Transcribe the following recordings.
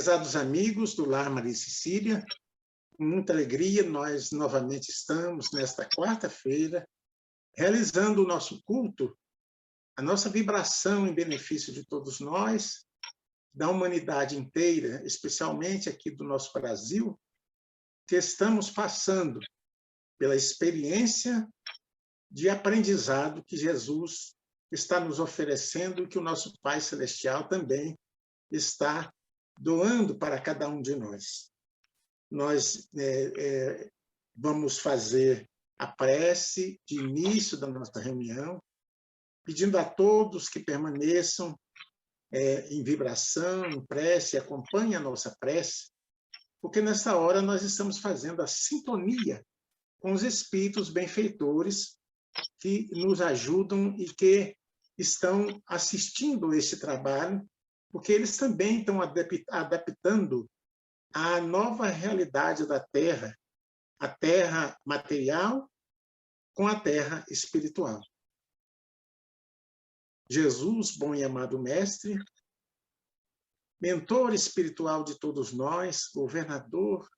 Prezados amigos do Lar Maria Cecília, com muita alegria, nós novamente estamos nesta quarta-feira, realizando o nosso culto, a nossa vibração em benefício de todos nós, da humanidade inteira, especialmente aqui do nosso Brasil, que estamos passando pela experiência de aprendizado que Jesus está nos oferecendo e que o nosso Pai Celestial também está doando para cada um de nós. Nós vamos fazer a prece de início da nossa reunião, pedindo a todos que permaneçam em vibração, em prece, acompanhem a nossa prece, porque nessa hora nós estamos fazendo a sintonia com os espíritos benfeitores que nos ajudam e que estão assistindo esse trabalho, porque eles também estão adaptando à nova realidade da Terra, a Terra material com a Terra espiritual. Jesus, bom e amado Mestre, mentor espiritual de todos nós, governador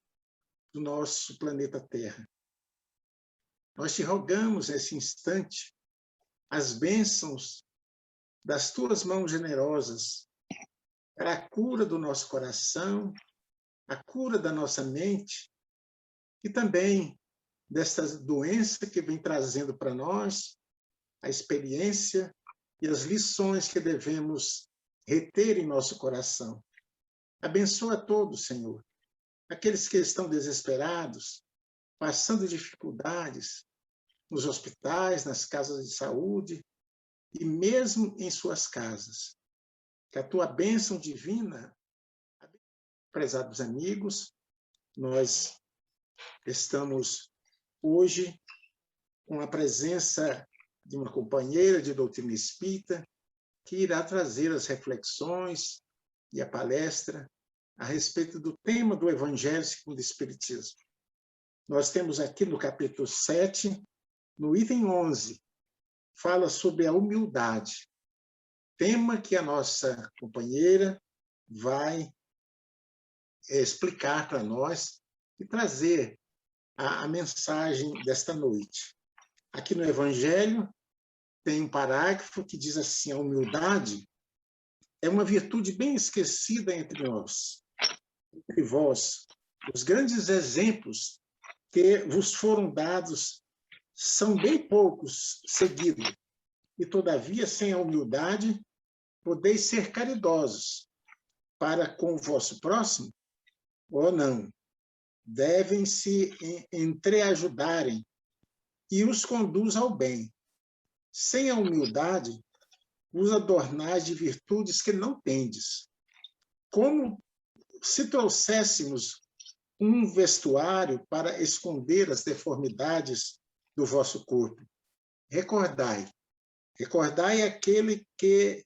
do nosso planeta Terra, nós te rogamos nesse instante as bênçãos das tuas mãos generosas para a cura do nosso coração, a cura da nossa mente e também desta doença que vem trazendo para nós a experiência e as lições que devemos reter em nosso coração. Abençoa a todos, Senhor, aqueles que estão desesperados, passando dificuldades nos hospitais, nas casas de saúde e mesmo em suas casas. Que a tua bênção divina, prezados amigos, nós estamos hoje com a presença de uma companheira de doutrina espírita que irá trazer as reflexões e a palestra a respeito do tema do Evangelho segundo o Espiritismo. Nós temos aqui no capítulo 7, no item 11, fala sobre a humildade, tema que a nossa companheira vai explicar para nós e trazer a mensagem desta noite. Aqui no Evangelho tem um parágrafo que diz assim: a humildade é uma virtude bem esquecida entre nós, entre vós. Os grandes exemplos que vos foram dados são bem poucos seguidos, e todavia, sem a humildade, podeis ser caridosos para com o vosso próximo, ou não. Devem se entreajudarem e os conduz ao bem. Sem a humildade, os adornais de virtudes que não tendes. Como se trouxéssemos um vestuário para esconder as deformidades do vosso corpo. Recordai aquele que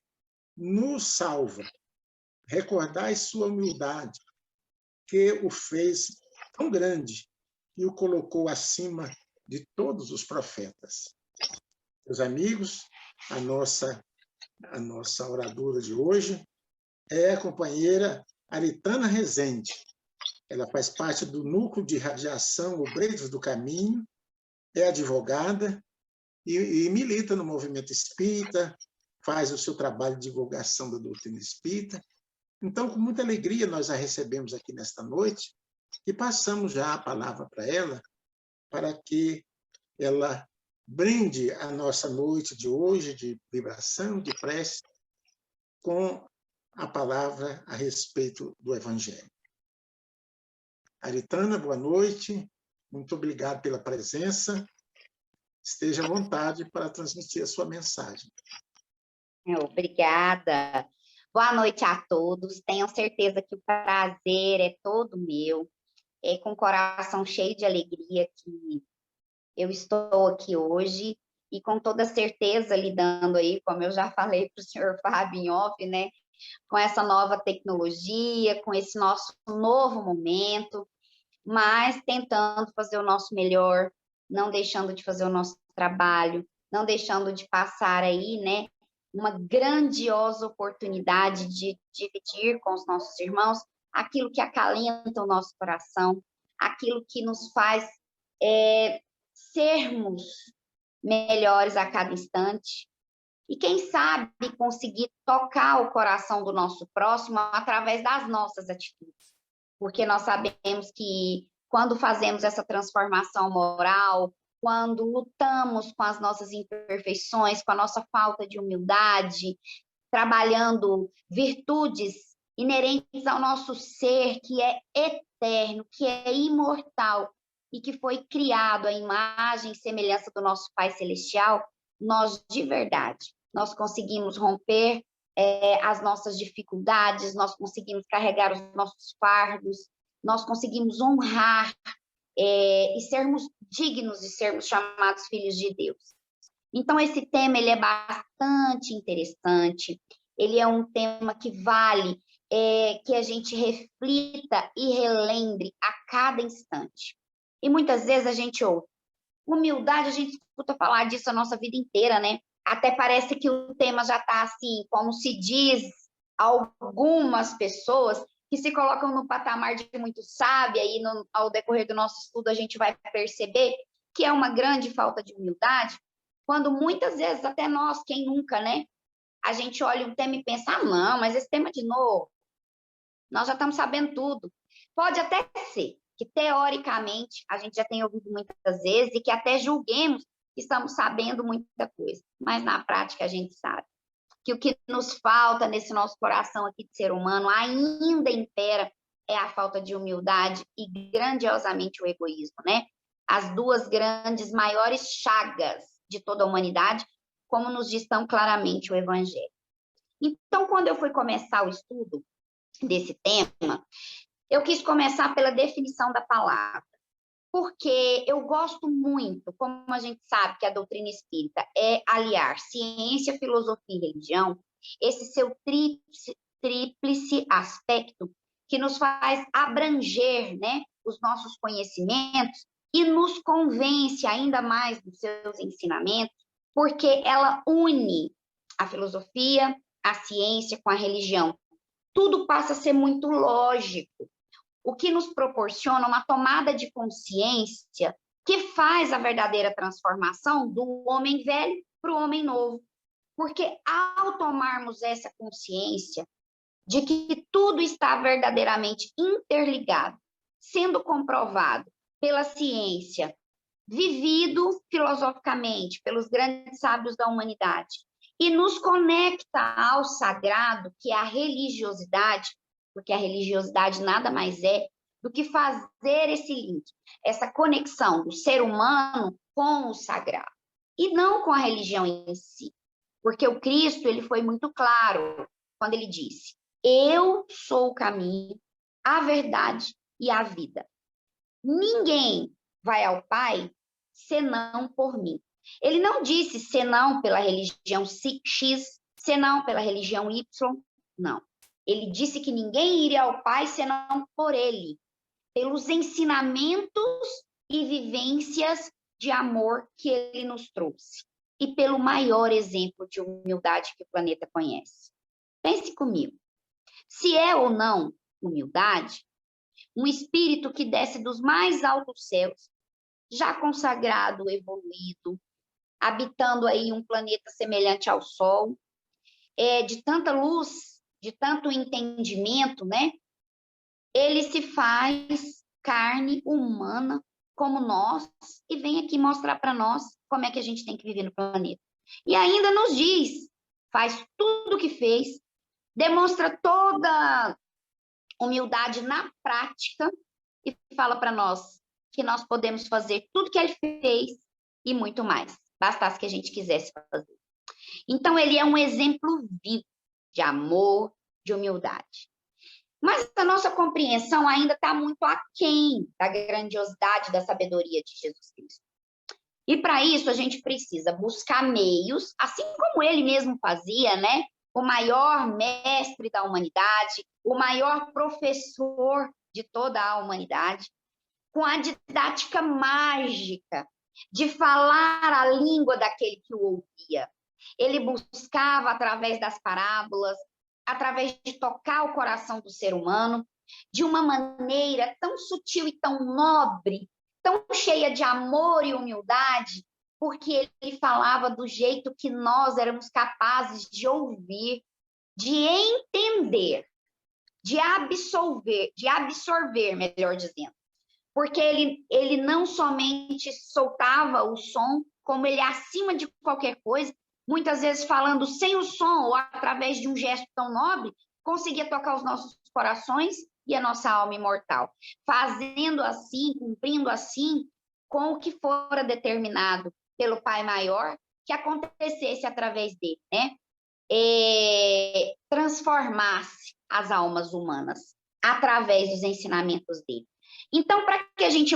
nos salva. Recordai sua humildade, que o fez tão grande e o colocou acima de todos os profetas. Meus amigos, a nossa oradora de hoje é a companheira Aritana Rezende. Ela faz parte do Núcleo de Radiação Obreiros do Caminho, é advogada e milita no movimento espírita, faz o seu trabalho de divulgação da doutrina espírita. Então, com muita alegria, nós a recebemos aqui nesta noite e passamos já a palavra para ela, para que ela brinde a nossa noite de hoje, de vibração, de prece, com a palavra a respeito do Evangelho. Aritana, boa noite, muito obrigado pela presença. Esteja à vontade para transmitir a sua mensagem. Obrigada. Boa noite a todos. Tenham certeza que o prazer é todo meu. É com o coração cheio de alegria que eu estou aqui hoje e com toda certeza lidando aí, como eu já falei para o senhor Fábio em off, né, com essa nova tecnologia, com esse nosso novo momento, mas tentando fazer o nosso melhor, não deixando de fazer o nosso trabalho, não deixando de passar aí, né, uma grandiosa oportunidade de dividir com os nossos irmãos aquilo que acalenta o nosso coração, aquilo que nos faz sermos melhores a cada instante. E quem sabe conseguir tocar o coração do nosso próximo através das nossas atitudes. Porque nós sabemos que quando fazemos essa transformação moral, quando lutamos com as nossas imperfeições, com a nossa falta de humildade, trabalhando virtudes inerentes ao nosso ser, que é eterno, que é imortal e que foi criado à imagem e semelhança do nosso Pai Celestial, nós, de verdade, nós conseguimos romper as nossas dificuldades, nós conseguimos carregar os nossos fardos, nós conseguimos honrar e sermos dignos de sermos chamados filhos de Deus. Então, esse tema ele é bastante interessante, ele é um tema que vale que a gente reflita e relembre a cada instante. E muitas vezes a gente ouve humildade, a gente escuta falar disso a nossa vida inteira, né? Até parece que o tema já está assim, como se diz algumas pessoas que se colocam no patamar de muito sábia, e ao decorrer do nosso estudo a gente vai perceber que é uma grande falta de humildade, quando muitas vezes, até nós, quem nunca, né? A gente olha um tema e pensa, não, mas esse tema de novo, nós já estamos sabendo tudo. Pode até ser que, teoricamente, a gente já tenha ouvido muitas vezes e que até julguemos que estamos sabendo muita coisa, mas na prática a gente sabe que o que nos falta nesse nosso coração aqui de ser humano ainda impera é a falta de humildade e grandiosamente o egoísmo, né? As duas grandes, maiores chagas de toda a humanidade, como nos diz tão claramente o Evangelho. Então, quando eu fui começar o estudo desse tema, eu quis começar pela definição da palavra, porque eu gosto muito, como a gente sabe que a doutrina espírita é aliar ciência, filosofia e religião, esse seu tríplice aspecto que nos faz abranger, né, os nossos conhecimentos e nos convence ainda mais dos seus ensinamentos, porque ela une a filosofia, a ciência com a religião. Tudo passa a ser muito lógico, o que nos proporciona uma tomada de consciência que faz a verdadeira transformação do homem velho para o homem novo. Porque ao tomarmos essa consciência de que tudo está verdadeiramente interligado, sendo comprovado pela ciência, vivido filosoficamente pelos grandes sábios da humanidade, e nos conecta ao sagrado, que é a religiosidade, porque a religiosidade nada mais é do que fazer esse link, essa conexão do ser humano com o sagrado, e não com a religião em si. Porque o Cristo, ele foi muito claro quando ele disse: eu sou o caminho, a verdade e a vida. Ninguém vai ao Pai senão por mim. Ele não disse senão pela religião X, senão pela religião Y, não. Ele disse que ninguém iria ao Pai senão por ele, pelos ensinamentos e vivências de amor que ele nos trouxe e pelo maior exemplo de humildade que o planeta conhece. Pense comigo, se é ou não humildade, um espírito que desce dos mais altos céus, já consagrado, evoluído, habitando aí um planeta semelhante ao Sol, de tanta luz, de tanto entendimento, né? Ele se faz carne humana como nós e vem aqui mostrar para nós como é que a gente tem que viver no planeta. E ainda nos diz, faz tudo o que fez, demonstra toda humildade na prática e fala para nós que nós podemos fazer tudo que ele fez e muito mais, bastasse que a gente quisesse fazer. Então, ele é um exemplo vivo de amor, de humildade. Mas a nossa compreensão ainda está muito aquém da grandiosidade da sabedoria de Jesus Cristo. E para isso a gente precisa buscar meios, assim como ele mesmo fazia, né? O maior mestre da humanidade, o maior professor de toda a humanidade, com a didática mágica de falar a língua daquele que o ouvia. Ele buscava, através das parábolas, através de tocar o coração do ser humano, de uma maneira tão sutil e tão nobre, tão cheia de amor e humildade, porque ele falava do jeito que nós éramos capazes de ouvir, de entender, de absorver, melhor dizendo. Porque ele não somente soltava o som, como ele, acima de qualquer coisa, muitas vezes falando sem o som ou através de um gesto tão nobre, conseguia tocar os nossos corações e a nossa alma imortal, fazendo assim, cumprindo assim, com o que fora determinado pelo Pai Maior, que acontecesse através dele, né? Transformasse as almas humanas através dos ensinamentos dele. Então, para que a gente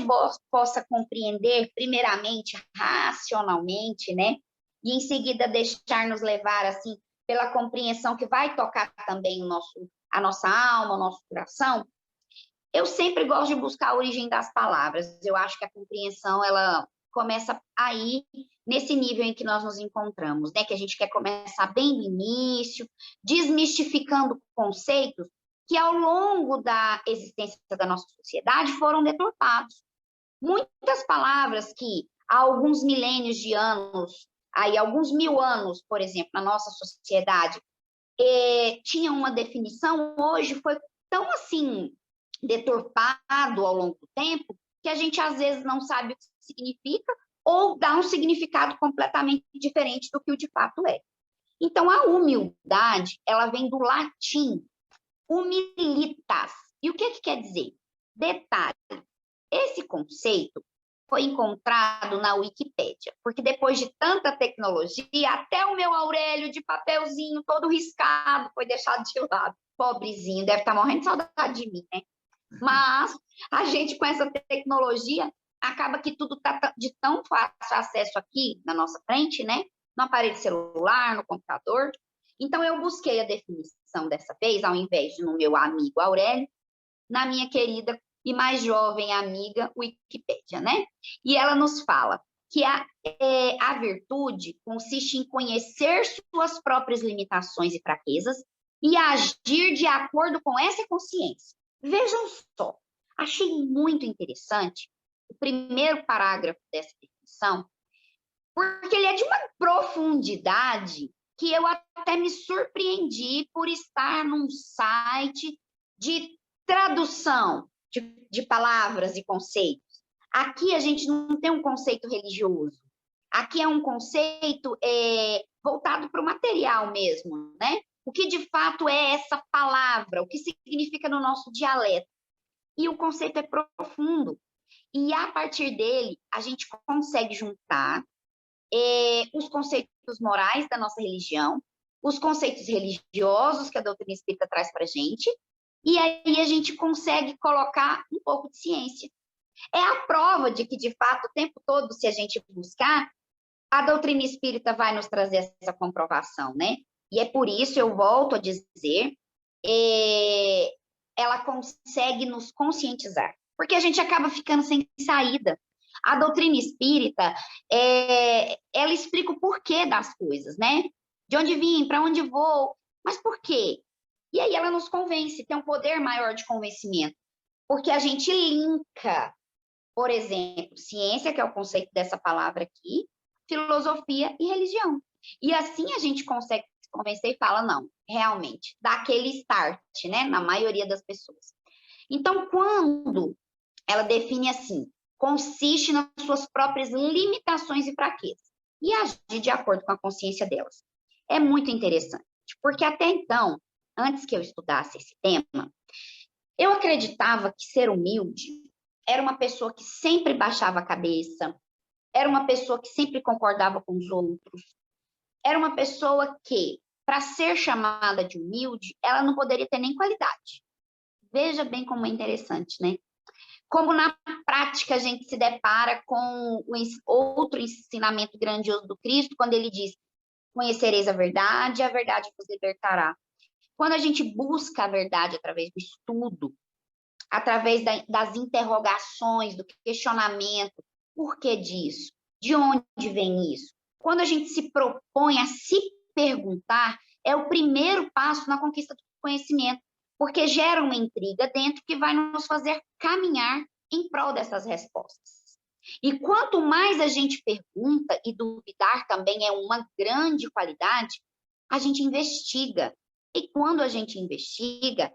possa compreender, primeiramente, racionalmente, né? E em seguida deixar-nos levar, assim, pela compreensão que vai tocar também a nossa alma, o nosso coração, eu sempre gosto de buscar a origem das palavras. Eu acho que a compreensão, ela começa aí, nesse nível em que nós nos encontramos, né? Que a gente quer começar bem do início, desmistificando conceitos que, ao longo da existência da nossa sociedade, foram deturpados. Muitas palavras que, há alguns milênios de anos, aí alguns 1000 anos, por exemplo, na nossa sociedade, tinham uma definição, hoje foi tão, assim, deturpado ao longo do tempo, que a gente, às vezes, não sabe o que significa ou dá um significado completamente diferente do que o de fato é. Então, a humildade, ela vem do latim, humilitas. E o que quer dizer? Detalhe, esse conceito foi encontrado na Wikipédia, porque depois de tanta tecnologia, até o meu Aurélio de papelzinho todo riscado foi deixado de lado. Pobrezinho, deve estar morrendo de saudade de mim, né? Mas a gente, com essa tecnologia, acaba que tudo está de tão fácil acesso aqui na nossa frente, né? No aparelho celular, no computador. Então, eu busquei a definição dessa vez, ao invés de no meu amigo Aurélio, na minha querida e mais jovem amiga Wikipédia, né? E ela nos fala que a virtude consiste em conhecer suas próprias limitações e fraquezas e agir de acordo com essa consciência. Vejam só, achei muito interessante o primeiro parágrafo dessa definição, porque ele é de uma profundidade que eu até me surpreendi por estar num site de tradução de palavras e conceitos. Aqui a gente não tem um conceito religioso. Aqui é um conceito voltado para o material mesmo, né? O que de fato é essa palavra, o que significa no nosso dialeto. E o conceito é profundo. E a partir dele, a gente consegue juntar os conceitos morais da nossa religião, os conceitos religiosos que a doutrina espírita traz para a gente, e aí a gente consegue colocar um pouco de ciência. É a prova de que, de fato, o tempo todo, se a gente buscar, a doutrina espírita vai nos trazer essa comprovação, né? E é por isso, eu volto a dizer, ela consegue nos conscientizar, porque a gente acaba ficando sem saída. A doutrina espírita, ela explica o porquê das coisas, né? De onde vim, para onde vou, mas por quê? E aí ela nos convence, tem um poder maior de convencimento, porque a gente linka, por exemplo, ciência, que é o conceito dessa palavra aqui, filosofia e religião. E assim a gente consegue se convencer e fala, não, realmente, dá aquele start, né, na maioria das pessoas. Então, quando ela define assim, consiste nas suas próprias limitações e fraquezas, e agir de acordo com a consciência delas. É muito interessante, porque até então, antes que eu estudasse esse tema, eu acreditava que ser humilde era uma pessoa que sempre baixava a cabeça, era uma pessoa que sempre concordava com os outros, era uma pessoa que, para ser chamada de humilde, ela não poderia ter nem qualidade. Veja bem como é interessante, né? Como na prática a gente se depara com outro ensinamento grandioso do Cristo, quando ele diz, conhecereis a verdade vos libertará. Quando a gente busca a verdade através do estudo, através das interrogações, do questionamento, por que disso? De onde vem isso? Quando a gente se propõe a se perguntar, é o primeiro passo na conquista do conhecimento. porque gera uma intriga dentro que vai nos fazer caminhar em prol dessas respostas. E quanto mais a gente pergunta, e duvidar também é uma grande qualidade, a gente investiga. E quando a gente investiga,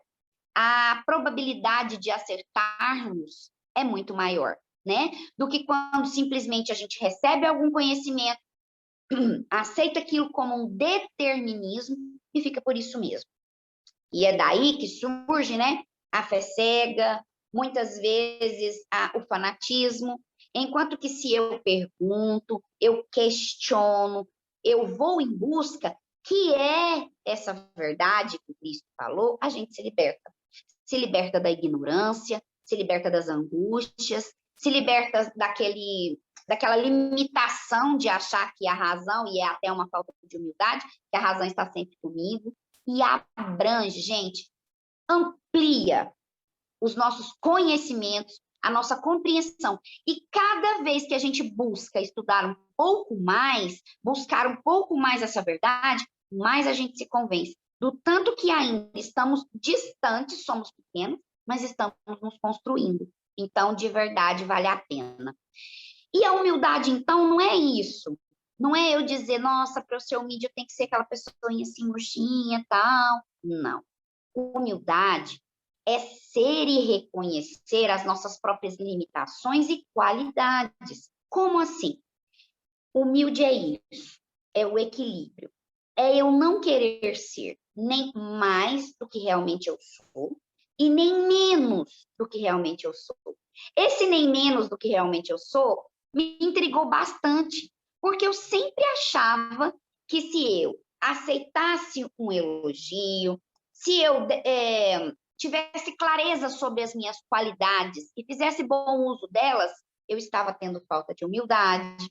a probabilidade de acertarmos é muito maior, né? Do que quando simplesmente a gente recebe algum conhecimento, aceita aquilo como um determinismo e fica por isso mesmo. E é daí que surge, né, a fé cega, muitas vezes o fanatismo, enquanto que se eu pergunto, eu questiono, eu vou em busca, que é essa verdade que o Cristo falou, a gente se liberta. Se liberta da ignorância, se liberta das angústias, se liberta daquela limitação de achar que a razão, e é até uma falta de humildade, que a razão está sempre comigo, e abrange, gente, amplia os nossos conhecimentos, a nossa compreensão. E cada vez que a gente busca estudar um pouco mais, buscar um pouco mais essa verdade, mais a gente se convence do tanto que ainda estamos distantes, somos pequenos, mas estamos nos construindo. Então, de verdade, vale a pena. E a humildade, então, não é isso. Não é eu dizer, nossa, para eu ser humilde eu tenho que ser aquela pessoinha assim, murchinha e tal. Não. Humildade é ser e reconhecer as nossas próprias limitações e qualidades. Como assim? Humilde é isso, é o equilíbrio. É eu não querer ser nem mais do que realmente eu sou e nem menos do que realmente eu sou. Esse nem menos do que realmente eu sou me intrigou bastante, porque eu sempre achava que se eu aceitasse um elogio, se eu tivesse clareza sobre as minhas qualidades e fizesse bom uso delas, eu estava tendo falta de humildade.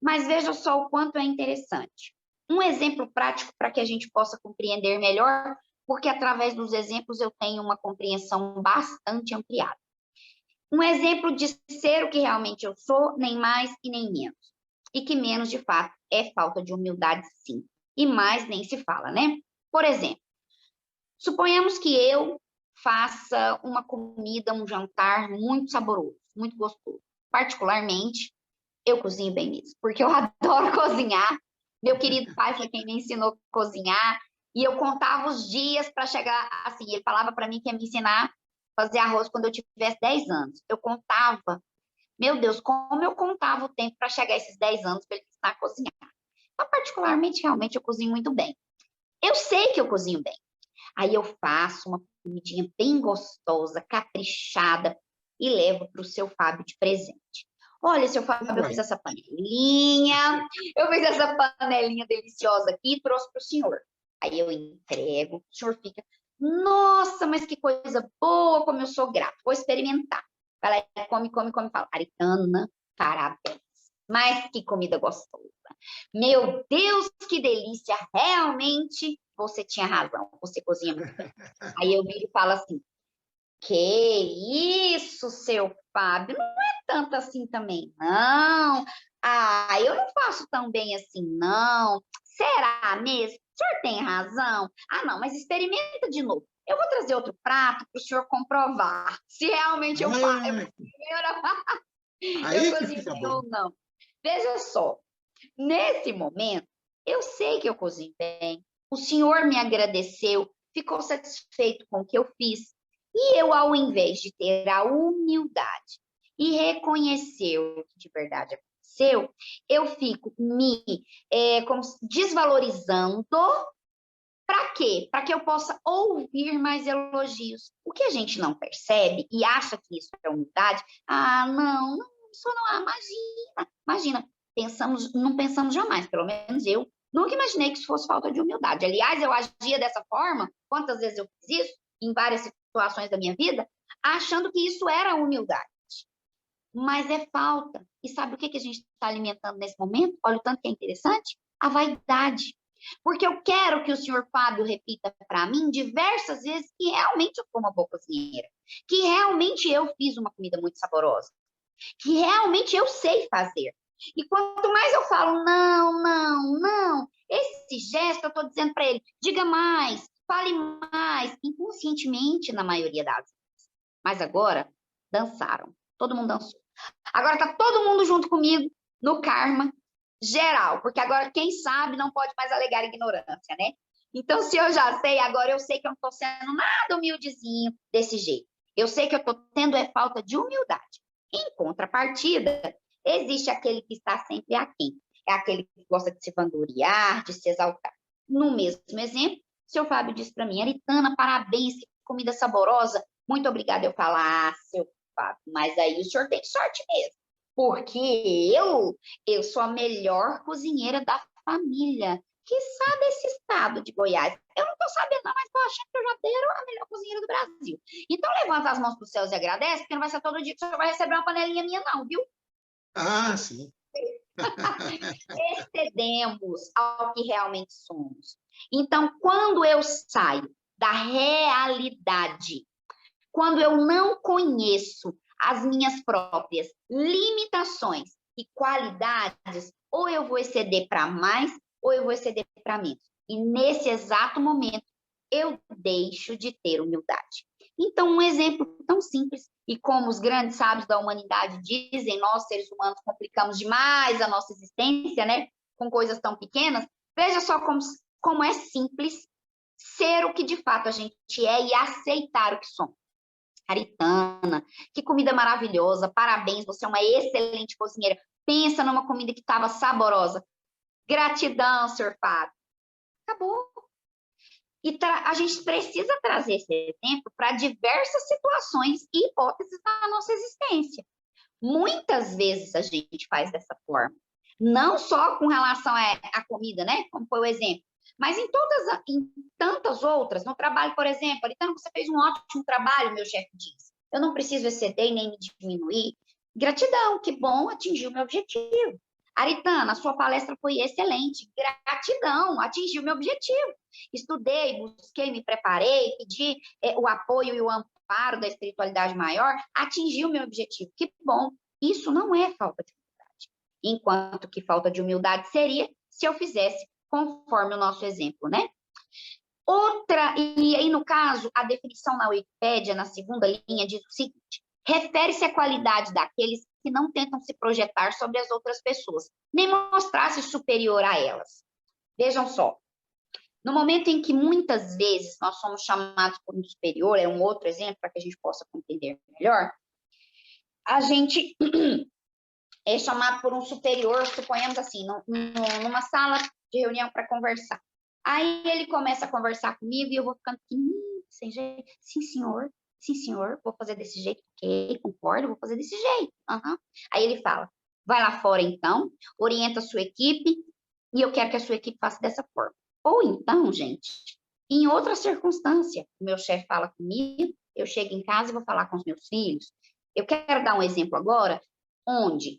Mas veja só o quanto é interessante. Um exemplo prático para que a gente possa compreender melhor, porque através dos exemplos eu tenho uma compreensão bastante ampliada. Um exemplo de ser o que realmente eu sou, nem mais e nem menos. E que menos, de fato, é falta de humildade, sim. E mais nem se fala, né? Por exemplo, suponhamos que eu faça uma comida, um jantar muito saboroso, muito gostoso. Particularmente, eu cozinho bem mesmo, porque eu adoro cozinhar. Meu querido pai foi quem me ensinou a cozinhar. E eu contava os dias para chegar, assim, ele falava para mim que ia me ensinar a fazer arroz quando eu tivesse 10 anos. Eu contava, meu Deus, como eu contava o tempo para chegar a esses 10 anos para ele ensinar a cozinhar. Então, particularmente, realmente, eu cozinho muito bem. Eu sei que eu cozinho bem. Aí eu faço uma comidinha bem gostosa, caprichada, e levo para o seu Fábio de presente. Olha, seu Fábio, eu fiz essa panelinha deliciosa aqui e trouxe para o senhor. Aí eu entrego, o senhor fica, nossa, mas que coisa boa, como eu sou grato, vou experimentar. Vai lá, come, fala, Aritana, parabéns, mas que comida gostosa. Meu Deus, que delícia, realmente você tinha razão, você cozinha muito bem. Aí eu viro e falo assim, que isso, seu Fábio, não é tanto assim também, não. Ah, eu não faço tão bem assim, não. Será mesmo? O senhor tem razão? Ah, não, mas experimenta de novo. Eu vou trazer outro prato para o senhor comprovar se realmente eu faço. Eu cozinho bem ou não. Veja só, nesse momento, eu sei que eu cozinho bem. O senhor me agradeceu, ficou satisfeito com o que eu fiz. E eu, ao invés de ter a humildade e reconhecer o que de verdade aconteceu, eu fico me desvalorizando. Para quê? Para que eu possa ouvir mais elogios. O que a gente não percebe e acha que isso é humildade, não, isso não, imagina. Não pensamos jamais, pelo menos eu nunca imaginei que isso fosse falta de humildade. Aliás, eu agia dessa forma, quantas vezes eu fiz isso, em várias situações da minha vida, achando que isso era humildade. Mas é falta. E sabe o que a gente está alimentando nesse momento? Olha o tanto que é interessante. A vaidade. Porque eu quero que o senhor Fábio repita para mim diversas vezes que realmente eu sou uma boa cozinheira. Que realmente eu fiz uma comida muito saborosa. Que realmente eu sei fazer. E quanto mais eu falo, não, esse gesto eu estou dizendo para ele, diga mais, fale mais, inconscientemente na maioria das vezes. Mas agora, dançaram. Todo mundo dançou. Agora tá todo mundo junto comigo no karma geral, porque agora quem sabe não pode mais alegar ignorância, né? Então, se eu já sei, agora eu sei que eu não estou sendo nada humildezinho desse jeito. Eu sei que eu estou tendo falta de humildade. Em contrapartida, existe aquele que está sempre aquém. É aquele que gosta de se vangloriar, de se exaltar. No mesmo exemplo, o seu Fábio disse para mim, Aritana, parabéns, que comida saborosa. Muito obrigada. Eu falar, seu Fábio, mas aí o senhor tem sorte mesmo. Porque eu sou a melhor cozinheira da família. Que sabe esse estado de Goiás? Eu não estou sabendo, não, mas estou achando que eu já deram a melhor cozinheira do Brasil. Então, levanta as mãos para os céus e agradece, porque não vai ser todo dia que você vai receber uma panelinha minha, não, viu? Ah, sim. Excedemos ao que realmente somos. Então, quando eu saio da realidade, quando eu não conheço as minhas próprias limitações e qualidades, ou eu vou exceder para mais, ou eu vou exceder para menos. E nesse exato momento, eu deixo de ter humildade. Então, um exemplo tão simples, e como os grandes sábios da humanidade dizem, nós, seres humanos, complicamos demais a nossa existência, né? Com coisas tão pequenas. Veja só como é simples ser o que de fato a gente é e aceitar o que somos. Aritana, que comida maravilhosa, parabéns, você é uma excelente cozinheira. Pensa numa comida que estava saborosa. Gratidão, senhor Fábio. Acabou. E a gente precisa trazer esse exemplo para diversas situações e hipóteses da nossa existência. Muitas vezes a gente faz dessa forma. Não só com relação à comida, né? Como foi o exemplo. Mas em tantas outras, no trabalho, por exemplo, Aritana, você fez um ótimo trabalho, meu chefe diz. Eu não preciso exceder nem me diminuir. Gratidão, que bom, atingiu o meu objetivo. Aritana, a sua palestra foi excelente. Gratidão, atingiu o meu objetivo. Estudei, busquei, me preparei, pedi o apoio e o amparo da espiritualidade maior, atingiu o meu objetivo. Que bom. Isso não é falta de humildade. Enquanto que falta de humildade seria se eu fizesse conforme o nosso exemplo, né? Outra, e aí no caso, a definição na Wikipédia, na segunda linha, diz o seguinte: refere-se à qualidade daqueles que não tentam se projetar sobre as outras pessoas, nem mostrar-se superior a elas. Vejam só, no momento em que muitas vezes nós somos chamados por um superior, é um outro exemplo para que a gente possa compreender melhor, a gente é chamado por um superior, suponhamos assim, numa sala de reunião para conversar. Aí ele começa a conversar comigo e eu vou ficando sem jeito. Sim, senhor, vou fazer desse jeito, ok, concordo, vou fazer desse jeito. Uhum. Aí ele fala, vai lá fora então, orienta a sua equipe e eu quero que a sua equipe faça dessa forma. Ou então, gente, em outra circunstância, o meu chefe fala comigo, eu chego em casa e vou falar com os meus filhos. Eu quero dar um exemplo agora, onde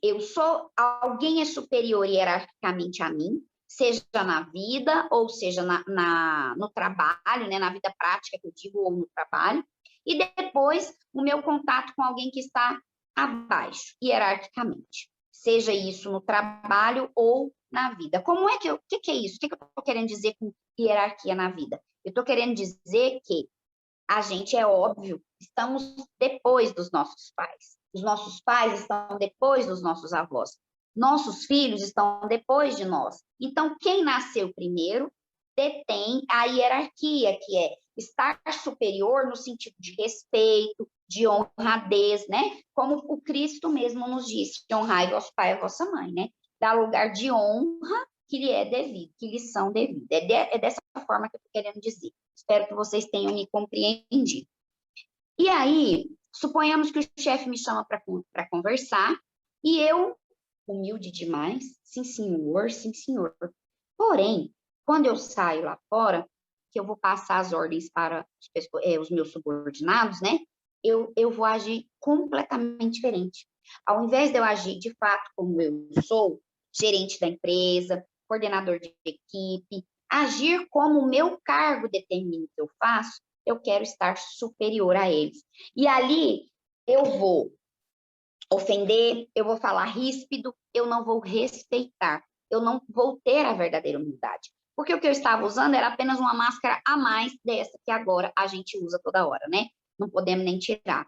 alguém é superior hierarquicamente a mim, seja na vida, ou seja no trabalho, né, na vida prática que eu digo, ou no trabalho, e depois o meu contato com alguém que está abaixo, hierarquicamente, seja isso no trabalho ou na vida. O que é isso? O que eu estou querendo dizer com hierarquia na vida? Eu estou querendo dizer que a gente, é óbvio, estamos depois dos nossos pais. Os nossos pais estão depois dos nossos avós. Nossos filhos estão depois de nós. Então, quem nasceu primeiro detém a hierarquia, que é estar superior no sentido de respeito, de honradez, né? Como o Cristo mesmo nos disse, honrai vosso pai e a vossa mãe, né? Dá lugar de honra que lhe é devido, que lhes são devidos. É dessa forma que eu estou querendo dizer. Espero que vocês tenham me compreendido. E aí, suponhamos que o chefe me chama para conversar e eu, humilde demais, sim, senhor. Porém, quando eu saio lá fora, que eu vou passar as ordens para os meus subordinados, né? Eu vou agir completamente diferente. Ao invés de eu agir de fato como eu sou, gerente da empresa, coordenador de equipe, agir como o meu cargo determina que eu faço, eu quero estar superior a eles. E ali eu vou ofender, eu vou falar ríspido, eu não vou respeitar, eu não vou ter a verdadeira humildade. porque o que eu estava usando era apenas uma máscara a mais dessa que agora a gente usa toda hora, né? Não podemos nem tirar.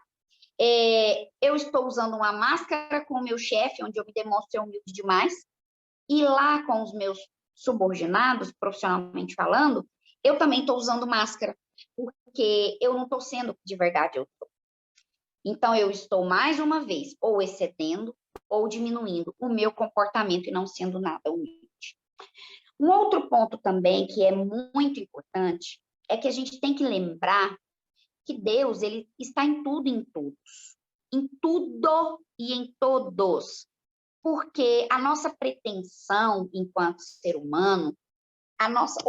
Eu estou usando uma máscara com o meu chefe, onde eu me demonstro ser humilde demais, e lá com os meus subordinados, profissionalmente falando, eu também estou usando máscara, porque eu não estou sendo de verdade eu sou. Então, eu estou, mais uma vez, ou excedendo ou diminuindo o meu comportamento e não sendo nada humilde. Um outro ponto também que é muito importante é que a gente tem que lembrar que Deus, ele está em tudo e em todos. Em tudo e em todos. Porque a nossa pretensão enquanto ser humano, a nossa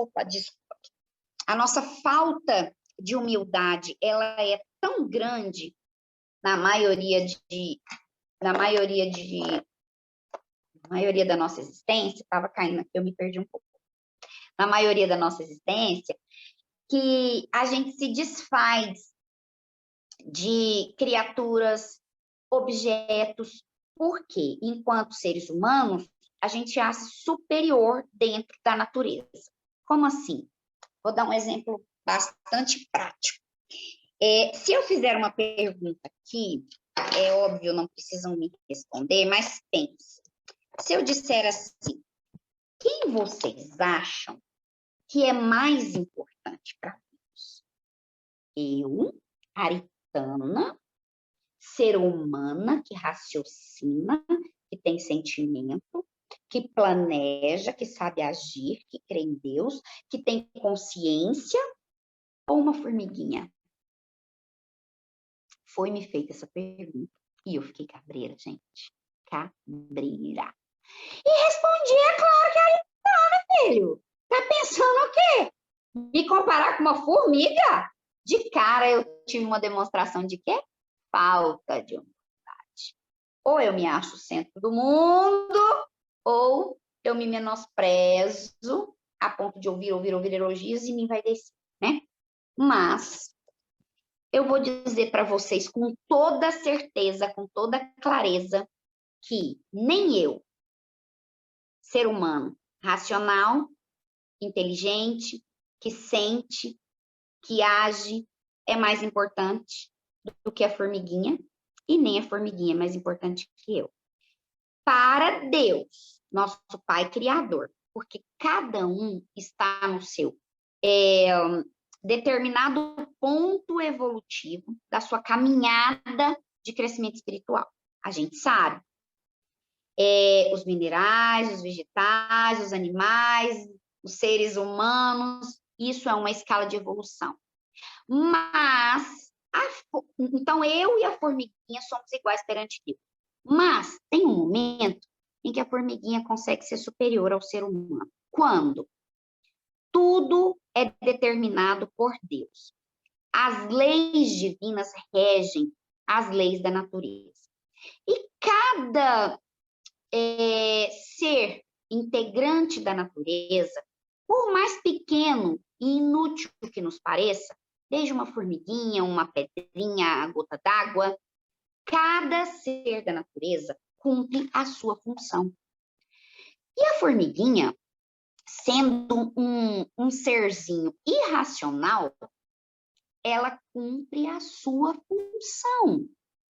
falta de humildade, ela é tão grande na maioria da nossa existência, estava caindo aqui, eu me perdi um pouco. Na maioria da nossa existência, que a gente se desfaz de criaturas, objetos, porque, enquanto seres humanos, a gente se acha superior dentro da natureza. Como assim? Vou dar um exemplo bastante prático. Se eu fizer uma pergunta aqui, é óbvio, não precisam me responder, mas pense. Se eu disser assim, quem vocês acham que é mais importante para Deus? Eu, Aritana, ser humana que raciocina, que tem sentimento, que planeja, que sabe agir, que crê em Deus, que tem consciência, ou uma formiguinha? Foi-me feita essa pergunta e eu fiquei cabreira, gente. Cabreira. E respondi, é claro que é Aritana, filho. Tá pensando o quê? Me comparar com uma formiga? De cara, eu tive uma demonstração de quê? Falta de humildade. Ou eu me acho o centro do mundo, ou eu me menosprezo a ponto de ouvir elogios e me envaidecer, né? Mas eu vou dizer para vocês com toda certeza, com toda clareza, que nem eu, ser humano racional, inteligente, que sente, que age, é mais importante do que a formiguinha, e nem a formiguinha é mais importante que eu. Para Deus, nosso Pai Criador, porque cada um está no seu determinado ponto evolutivo da sua caminhada de crescimento espiritual. A gente sabe. Os minerais, os vegetais, os animais, os seres humanos, isso é uma escala de evolução. Mas, então eu e a formiguinha somos iguais perante Deus. Mas tem um momento em que a formiguinha consegue ser superior ao ser humano. Quando? Tudo é determinado por Deus. As leis divinas regem as leis da natureza. E cada ser integrante da natureza, por mais pequeno e inútil que nos pareça, desde uma formiguinha, uma pedrinha, a gota d'água, cada ser da natureza cumpre a sua função. E a formiguinha, sendo um serzinho irracional, ela cumpre a sua função.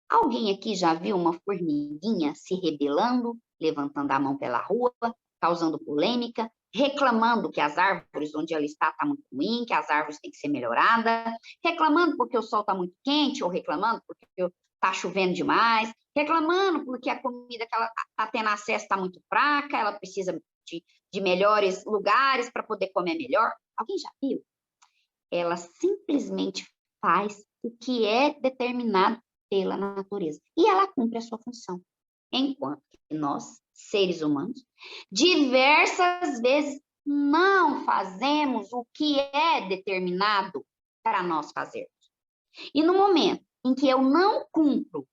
Alguém aqui já viu uma formiguinha se rebelando, levantando a mão pela rua, causando polêmica, reclamando que as árvores onde ela está muito ruim, que as árvores têm que ser melhoradas, reclamando porque o sol está muito quente, ou reclamando porque está chovendo demais, reclamando porque a comida que ela está tendo acesso está muito fraca, ela precisa de melhores lugares para poder comer melhor. Alguém já viu? Ela simplesmente faz o que é determinado pela natureza. E ela cumpre a sua função. Enquanto que nós, seres humanos, diversas vezes não fazemos o que é determinado para nós fazermos. E no momento em que eu não cumpro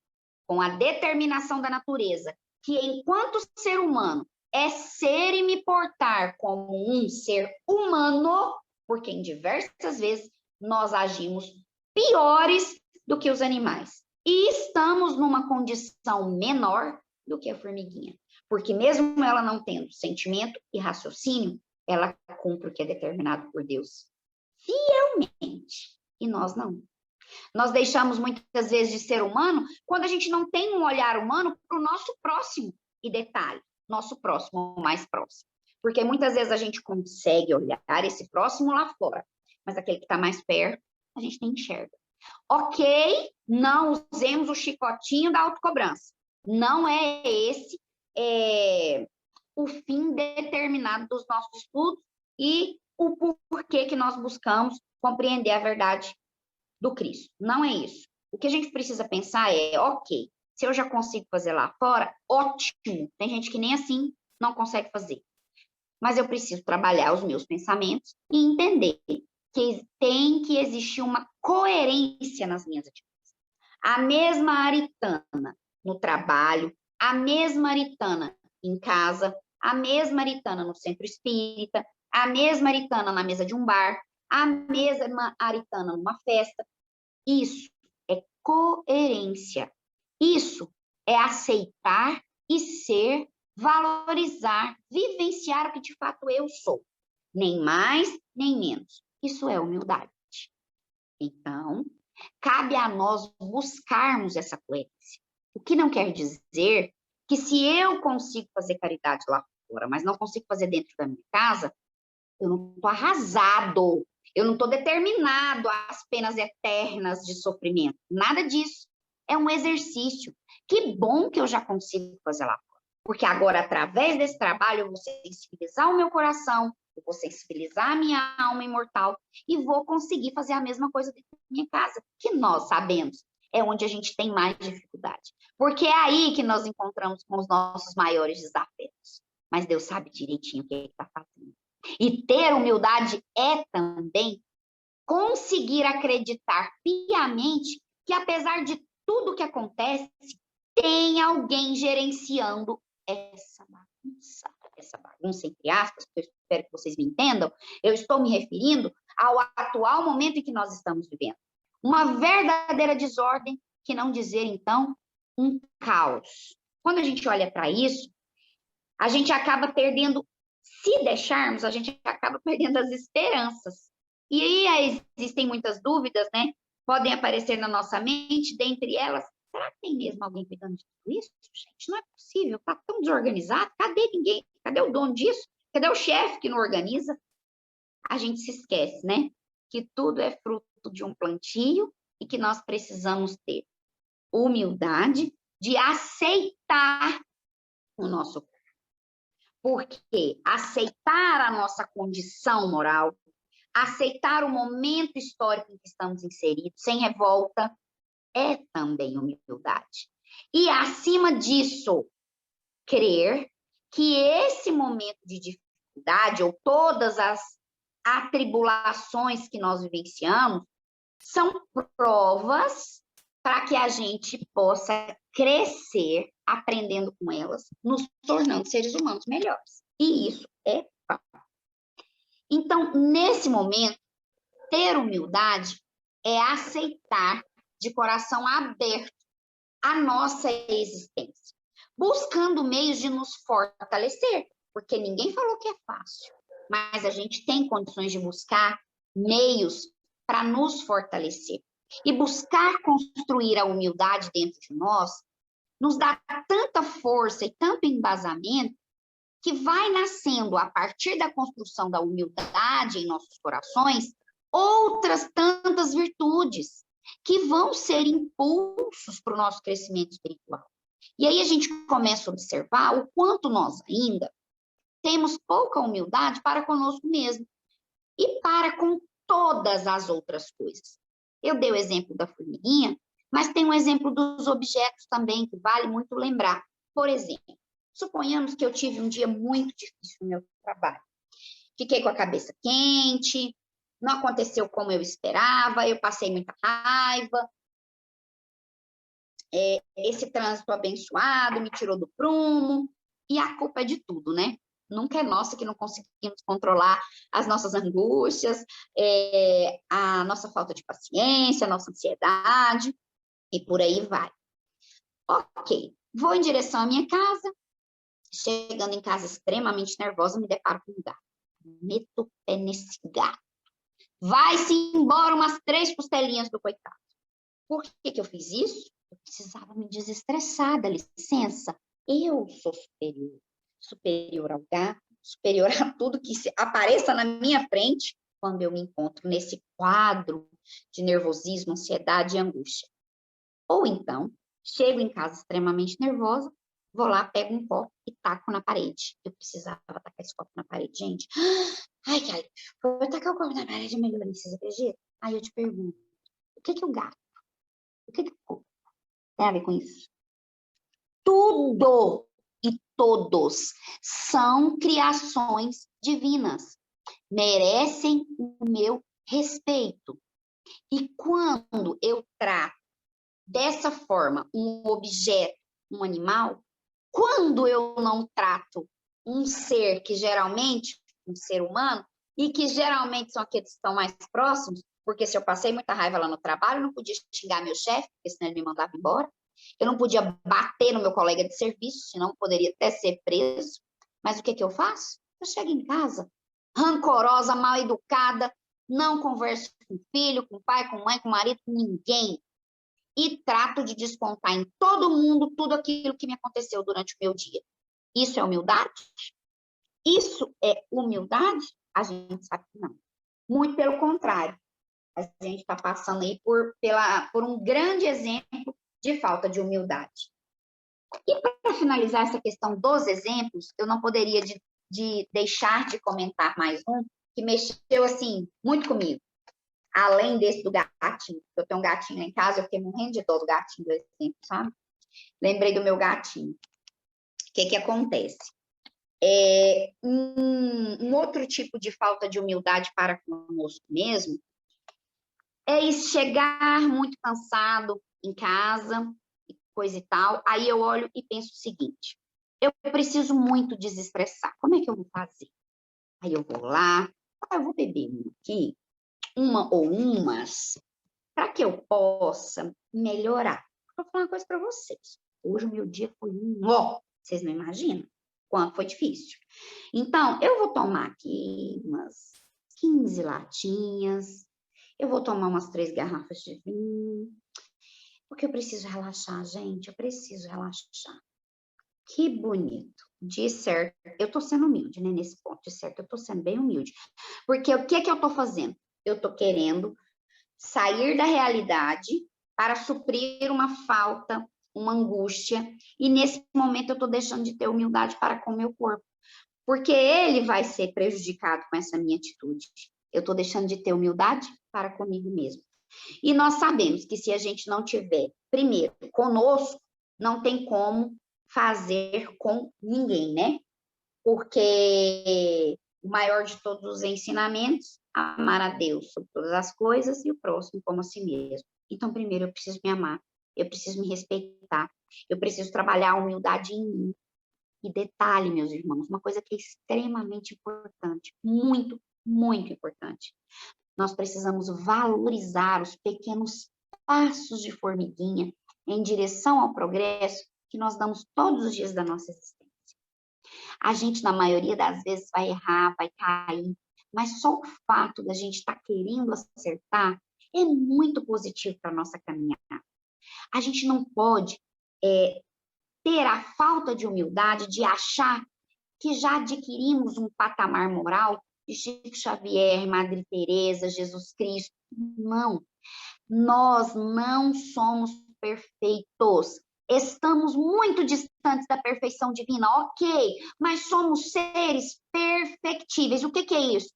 com a determinação da natureza, que enquanto ser humano é ser e me portar como um ser humano, porque em diversas vezes nós agimos piores do que os animais. E estamos numa condição menor do que a formiguinha. Porque mesmo ela não tendo sentimento e raciocínio, ela cumpre o que é determinado por Deus fielmente, e nós não. Nós deixamos muitas vezes de ser humano quando a gente não tem um olhar humano para o nosso próximo. E detalhe, nosso próximo, o mais próximo. Porque muitas vezes a gente consegue olhar esse próximo lá fora, mas aquele que está mais perto, a gente nem enxerga. Ok, não usemos o chicotinho da autocobrança. Não é esse o fim determinado dos nossos estudos e o porquê que nós buscamos compreender a verdade do Cristo. Não é isso. O que a gente precisa pensar é, ok, se eu já consigo fazer lá fora, ótimo. Tem gente que nem assim não consegue fazer. Mas eu preciso trabalhar os meus pensamentos e entender que tem que existir uma coerência nas minhas atitudes. A mesma aritana no trabalho, a mesma aritana em casa, a mesma aritana no centro espírita, a mesma aritana na mesa de um bar, a mesma aritana numa festa. Isso é coerência. Isso é aceitar e ser, valorizar, vivenciar o que de fato eu sou. Nem mais, nem menos. Isso é humildade. Então, cabe a nós buscarmos essa coerência. O que não quer dizer que se eu consigo fazer caridade lá fora, mas não consigo fazer dentro da minha casa, eu não estou arrasado, eu não estou determinado às penas eternas de sofrimento. Nada disso. É um exercício. Que bom que eu já consigo fazer lá fora. Porque agora, através desse trabalho, eu vou sensibilizar o meu coração, eu vou sensibilizar a minha alma imortal e vou conseguir fazer a mesma coisa dentro da minha casa, que nós sabemos é onde a gente tem mais dificuldade. Porque é aí que nós encontramos com os nossos maiores desafios. Mas Deus sabe direitinho o que Ele está fazendo. E ter humildade é também conseguir acreditar piamente que, apesar de tudo que acontece, tem alguém gerenciando essa bagunça, entre aspas, eu espero que vocês me entendam, eu estou me referindo ao atual momento em que nós estamos vivendo. Uma verdadeira desordem, que não dizer, então, um caos. Quando a gente olha para isso, a gente acaba perdendo, se deixarmos, a gente acaba perdendo as esperanças. E aí existem muitas dúvidas, né? Podem aparecer na nossa mente, dentre elas, será que tem mesmo alguém cuidando de tudo isso? Gente, não é possível, está tão desorganizado, cadê ninguém? Cadê o dono disso? Cadê o chefe que não organiza? A gente se esquece, né? Que tudo é fruto de um plantio e que nós precisamos ter humildade de aceitar o nosso corpo. Porque aceitar a nossa condição moral, aceitar o momento histórico em que estamos inseridos, sem revolta, é também humildade. E, acima disso, crer que esse momento de dificuldade, ou todas as atribulações que nós vivenciamos, são provas para que a gente possa crescer aprendendo com elas, nos tornando seres humanos melhores. E isso é fato. Então, nesse momento, ter humildade é aceitar de coração aberto a nossa existência, buscando meios de nos fortalecer, porque ninguém falou que é fácil, mas a gente tem condições de buscar meios para nos fortalecer. E buscar construir a humildade dentro de nós nos dá tanta força e tanto embasamento que vai nascendo, a partir da construção da humildade em nossos corações, outras tantas virtudes que vão ser impulsos para o nosso crescimento espiritual. E aí a gente começa a observar o quanto nós ainda temos pouca humildade para conosco mesmo e para com todas as outras coisas. Eu dei o exemplo da formiguinha, mas tem um exemplo dos objetos também, que vale muito lembrar. Por exemplo, suponhamos que eu tive um dia muito difícil no meu trabalho. Fiquei com a cabeça quente, não aconteceu como eu esperava, eu passei muita raiva. Esse trânsito abençoado me tirou do prumo, e a culpa é de tudo, né? Nunca é nossa que não conseguimos controlar as nossas angústias, a nossa falta de paciência, a nossa ansiedade, e por aí vai. Ok, vou em direção à minha casa. Chegando em casa extremamente nervosa, me deparo com um gato. meto o pé nesse gato. Vai-se embora umas 3 costelinhas do coitado. Por que que eu fiz isso? Eu precisava me desestressar, dá licença. Eu sou superior. Superior ao gato, superior a tudo que apareça na minha frente quando eu me encontro nesse quadro de nervosismo, ansiedade e angústia. Ou então, chego em casa extremamente nervosa, vou lá, pego um copo e taco na parede. Eu precisava tacar esse copo na parede, gente. Ai, que alívio. Vou tacar o copo na parede e melhorei, vocês acreditam? Aí eu te pergunto, o que que o gato, o que que o copo tem a ver com isso? Tudo e todos são criações divinas. Merecem o meu respeito. E quando eu trato dessa forma um objeto, um animal, quando eu não trato um ser que geralmente, um ser humano, e que geralmente são aqueles que estão mais próximos, porque se eu passei muita raiva lá no trabalho, eu não podia xingar meu chefe, porque senão ele me mandava embora. Eu não podia bater no meu colega de serviço, senão poderia até ser preso. Mas o que que eu faço? Eu chego em casa, rancorosa, mal educada, não converso com filho, com pai, com mãe, com marido, com ninguém. E trato de descontar em todo mundo tudo aquilo que me aconteceu durante o meu dia. Isso é humildade? Isso é humildade? A gente sabe que não. Muito pelo contrário. A gente está passando aí por um grande exemplo de falta de humildade. E para finalizar essa questão dos exemplos, eu não poderia de deixar de comentar mais um que mexeu assim muito comigo. Além desse do gatinho, eu tenho um gatinho em casa, eu fiquei morrendo de dó do gatinho do exemplo, sabe? Lembrei do meu gatinho. O que que acontece? Um outro tipo de falta de humildade para conosco mesmo é chegar muito cansado em casa, coisa e tal, aí eu olho e penso o seguinte, eu preciso muito desestressar, como é que eu vou fazer? Aí eu vou lá, eu vou beber um aqui, uma ou umas, para que eu possa melhorar. Vou falar uma coisa para vocês. Hoje o meu dia foi um ó. Vocês não imaginam quanto foi difícil. Então, eu vou tomar aqui umas 15 latinhas, eu vou tomar umas 3 garrafas de vinho, porque eu preciso relaxar, gente, eu preciso relaxar. Que bonito. De certo, eu tô sendo humilde, né, nesse ponto, de certo, eu tô sendo bem humilde. Porque o que que eu tô fazendo? Eu tô querendo sair da realidade para suprir uma falta, uma angústia, e nesse momento eu estou deixando de ter humildade para com o meu corpo, porque ele vai ser prejudicado com essa minha atitude. Eu estou deixando de ter humildade para comigo mesmo. E nós sabemos que se a gente não tiver, primeiro, conosco, não tem como fazer com ninguém, né? Porque o maior de todos os ensinamentos, amar a Deus sobre todas as coisas e o próximo como a si mesmo. Então, primeiro, eu preciso me amar, eu preciso me respeitar, eu preciso trabalhar a humildade em mim. E detalhe, meus irmãos, uma coisa que é extremamente importante, muito, muito importante. Nós precisamos valorizar os pequenos passos de formiguinha em direção ao progresso que nós damos todos os dias da nossa existência. A gente, na maioria das vezes, vai errar, vai cair, mas só o fato da gente estar querendo acertar é muito positivo para a nossa caminhada. A gente não pode ter a falta de humildade de achar que já adquirimos um patamar moral de Chico Xavier, Madre Teresa, Jesus Cristo. Não, nós não somos perfeitos. Estamos muito distantes da perfeição divina, ok, mas somos seres perfectíveis. O que que é isso?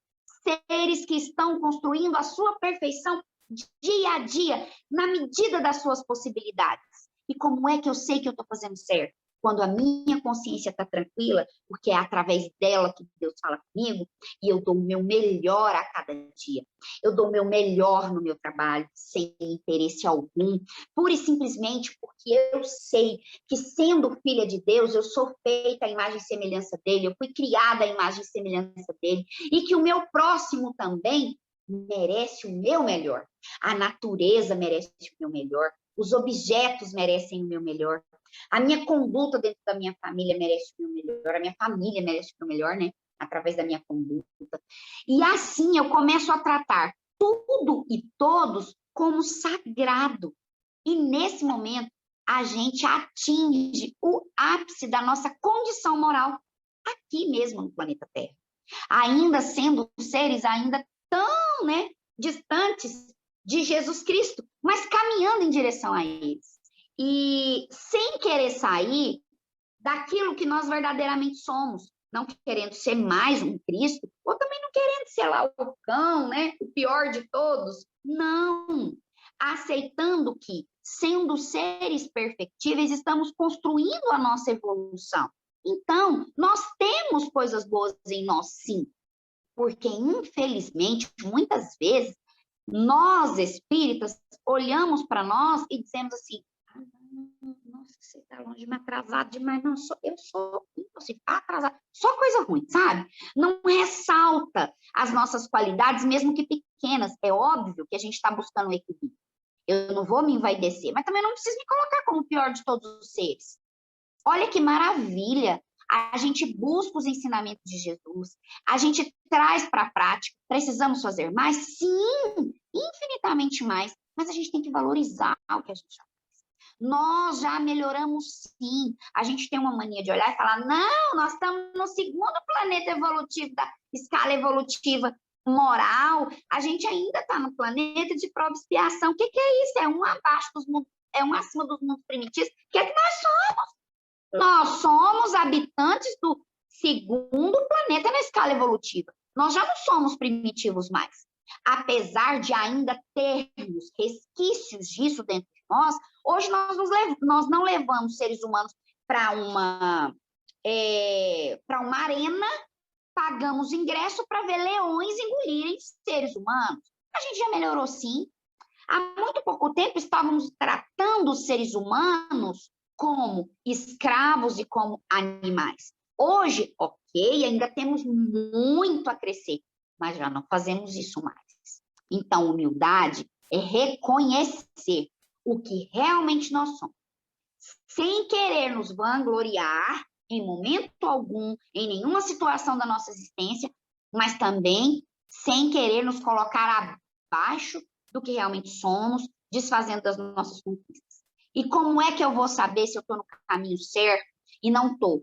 Seres que estão construindo a sua perfeição dia a dia, na medida das suas possibilidades. E como é que eu sei que eu estou fazendo certo? Quando a minha consciência está tranquila, porque é através dela que Deus fala comigo, e eu dou o meu melhor a cada dia. Eu dou o meu melhor no meu trabalho, sem interesse algum, pura e simplesmente porque eu sei que, sendo filha de Deus, eu sou feita à imagem e semelhança dele, eu fui criada à imagem e semelhança dele, e que o meu próximo também merece o meu melhor. A natureza merece o meu melhor, os objetos merecem o meu melhor, a minha conduta dentro da minha família merece o meu melhor, a minha família merece o meu melhor, né? através da minha conduta. E assim eu começo a tratar tudo e todos como sagrado. E nesse momento, a gente atinge o ápice da nossa condição moral aqui mesmo no planeta Terra. Ainda sendo seres ainda tão, né, distantes de Jesus Cristo, mas caminhando em direção a eles. E sem querer sair daquilo que nós verdadeiramente somos, não querendo ser mais um Cristo, ou também não querendo ser lá o cão, né, o pior de todos. Não. Aceitando que, sendo seres perfectíveis, estamos construindo a nossa evolução. Então, nós temos coisas boas em nós, sim. Porque, infelizmente, muitas vezes, nós, espíritas, olhamos para nós e dizemos assim, nossa, você está longe de me atrasado demais. Não, eu sou assim, atrasado. Só coisa ruim, sabe? Não ressalta as nossas qualidades, mesmo que pequenas. É óbvio que a gente está buscando um equilíbrio. Eu não vou me envaidecer, mas também não preciso me colocar como o pior de todos os seres. Olha que maravilha! A gente busca os ensinamentos de Jesus, a gente traz para a prática. Precisamos fazer mais? Sim, infinitamente mais, mas a gente tem que valorizar o que a gente já faz. Nós já melhoramos, sim. A gente tem uma mania de olhar e falar, não, nós estamos no segundo planeta evolutivo, da escala evolutiva moral, a gente ainda está no planeta de prova e expiação. O que é isso? É um abaixo dos mundos, é um acima dos mundos primitivos. O que é que nós somos? Nós somos habitantes do segundo planeta na escala evolutiva. Nós já não somos primitivos mais. Apesar de ainda termos resquícios disso dentro de nós, hoje nós não levamos seres humanos para uma arena, pagamos ingresso para ver leões engolirem seres humanos. A gente já melhorou, sim. Há muito pouco tempo estávamos tratando os seres humanos como escravos e como animais. Hoje, ok, ainda temos muito a crescer, mas já não fazemos isso mais. Então, humildade é reconhecer o que realmente nós somos, sem querer nos vangloriar em momento algum, em nenhuma situação da nossa existência, mas também sem querer nos colocar abaixo do que realmente somos, desfazendo das nossas conquistas. E como é que eu vou saber se eu estou no caminho certo e não estou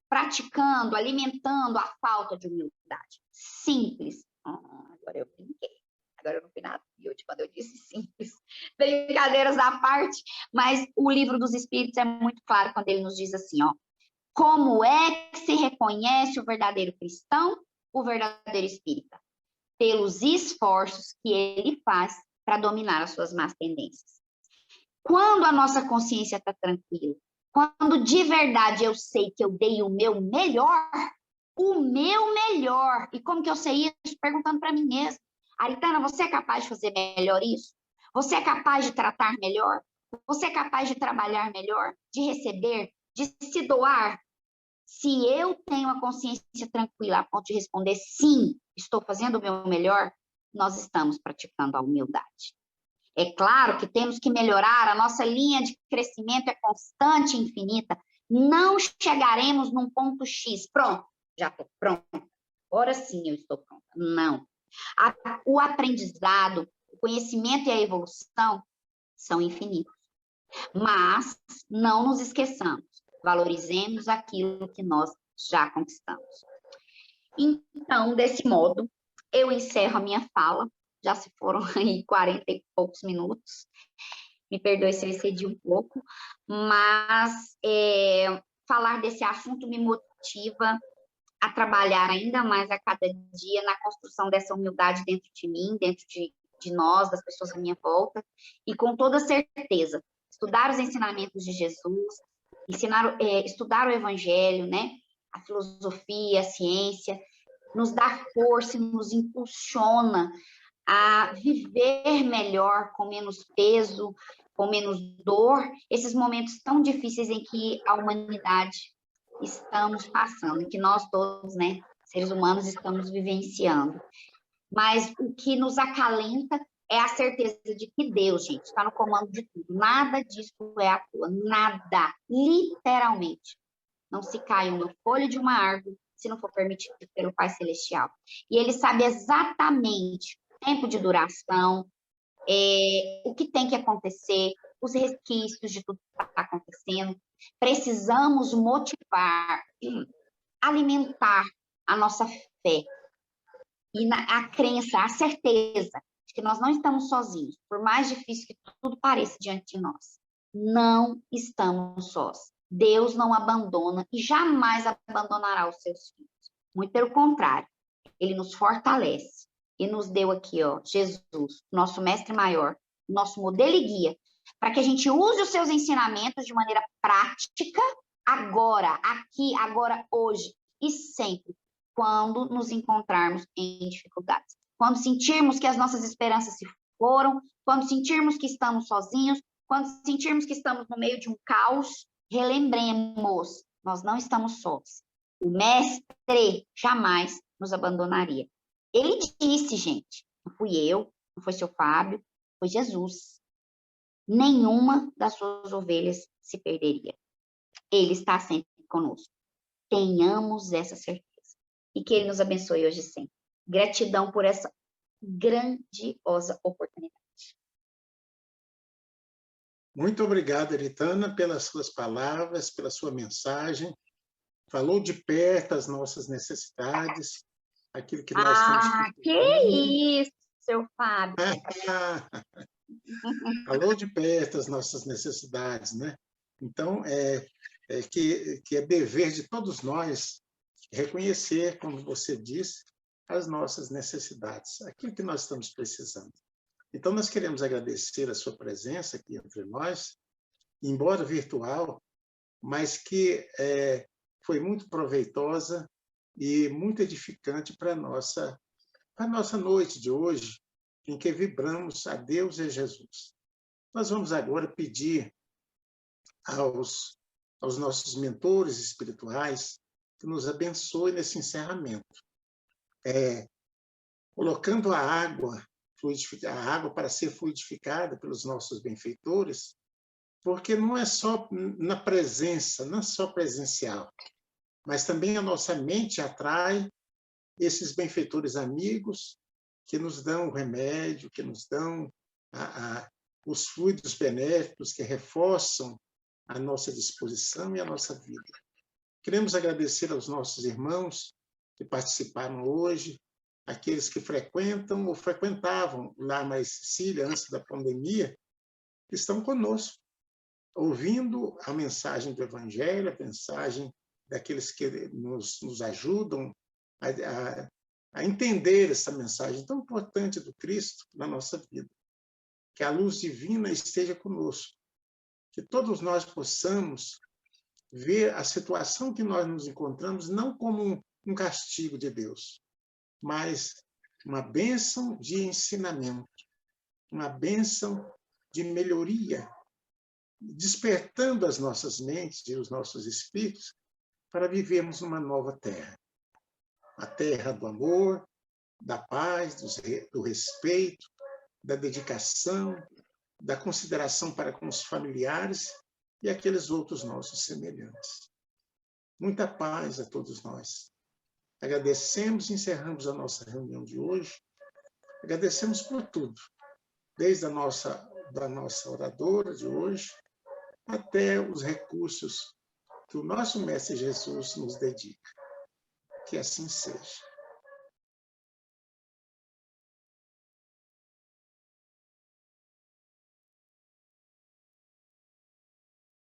praticando, alimentando a falta de humildade? Simples. Agora eu brinquei. Agora eu não fui nada humilde quando eu disse simples. Brincadeiras à parte, mas o Livro dos Espíritos é muito claro quando ele nos diz assim, ó, como é que se reconhece o verdadeiro cristão, o verdadeiro espírita? Pelos esforços que ele faz para dominar as suas más tendências. Quando a nossa consciência está tranquila, quando de verdade eu sei que eu dei o meu melhor, e como que eu sei isso? Perguntando para mim mesma. Aritana, você é capaz de fazer melhor isso? Você é capaz de tratar melhor? Você é capaz de trabalhar melhor? De receber? De se doar? Se eu tenho a consciência tranquila a ponto de responder sim, estou fazendo o meu melhor, nós estamos praticando a humildade. É claro que temos que melhorar, a nossa linha de crescimento é constante e infinita. Não chegaremos num ponto X, pronto, já estou pronta. Agora sim eu estou pronta. Não. O aprendizado, o conhecimento e a evolução são infinitos. Mas não nos esqueçamos, valorizemos aquilo que nós já conquistamos. Então, desse modo, eu encerro a minha fala. Já se foram aí 40 e poucos minutos. Me perdoe se eu excedi um pouco, mas falar desse assunto me motiva a trabalhar ainda mais a cada dia na construção dessa humildade dentro de mim, dentro de nós, das pessoas à minha volta, e com toda certeza, estudar os ensinamentos de Jesus, estudar o Evangelho, né? A filosofia, a ciência, nos dá força, nos impulsiona a viver melhor, com menos peso, com menos dor, esses momentos tão difíceis em que a humanidade estamos passando, em que nós todos, né, seres humanos, estamos vivenciando. Mas o que nos acalenta é a certeza de que Deus, gente, está no comando de tudo. Nada disso é à toa, nada, literalmente. Não se cai uma folha de uma árvore se não for permitido pelo Pai Celestial. E Ele sabe exatamente o tempo de duração, o que tem que acontecer, os resquícios de tudo que está acontecendo. Precisamos motivar, alimentar a nossa fé e a crença, a certeza de que nós não estamos sozinhos, por mais difícil que tudo pareça diante de nós. Não estamos sós. Deus não abandona e jamais abandonará os seus filhos. Muito pelo contrário, Ele nos fortalece e nos deu aqui, ó, Jesus, nosso mestre maior, nosso modelo e guia, para que a gente use os seus ensinamentos de maneira prática, agora, aqui, agora, hoje e sempre, quando nos encontrarmos em dificuldades. Quando sentirmos que as nossas esperanças se foram, quando sentirmos que estamos sozinhos, quando sentirmos que estamos no meio de um caos, relembremos, nós não estamos sós. O mestre jamais nos abandonaria. Ele disse, gente, não fui eu, não foi seu Fábio, foi Jesus. Nenhuma das suas ovelhas se perderia. Ele está sempre conosco. Tenhamos essa certeza. E que Ele nos abençoe hoje e sempre. Gratidão por essa grandiosa oportunidade. Muito obrigado, Eritana, pelas suas palavras, pela sua mensagem. Falou de perto as nossas necessidades, aquilo que nós estamos... Que isso, seu Fábio! Falou de perto as nossas necessidades, né? Então, que é dever de todos nós reconhecer, como você disse, as nossas necessidades, aquilo que nós estamos precisando. Então, nós queremos agradecer a sua presença aqui entre nós, embora virtual, mas que foi muito proveitosa e muito edificante para a nossa noite de hoje, em que vibramos a Deus e a Jesus. Nós vamos agora pedir aos nossos mentores espirituais que nos abençoem nesse encerramento, colocando a água para ser fluidificada pelos nossos benfeitores, porque não é só na presença, não é só presencial, mas também a nossa mente atrai esses benfeitores amigos que nos dão o remédio, que nos dão os fluidos benéficos que reforçam a nossa disposição e a nossa vida. Queremos agradecer aos nossos irmãos que participaram hoje, aqueles que frequentam ou frequentavam lá na Sicília antes da pandemia, que estão conosco, ouvindo a mensagem do Evangelho, a mensagem daqueles que nos ajudam a entender essa mensagem tão importante do Cristo na nossa vida. Que a luz divina esteja conosco, que todos nós possamos ver a situação que nós nos encontramos não como um castigo de Deus, mas uma bênção de ensinamento, uma bênção de melhoria, despertando as nossas mentes e os nossos espíritos para vivermos uma nova terra. A terra do amor, da paz, do respeito, da dedicação, da consideração para com os familiares e aqueles outros nossos semelhantes. Muita paz a todos nós. Agradecemos e encerramos a nossa reunião de hoje. Agradecemos por tudo, desde da nossa oradora de hoje até os recursos que o nosso Mestre Jesus nos dedica. Que assim seja.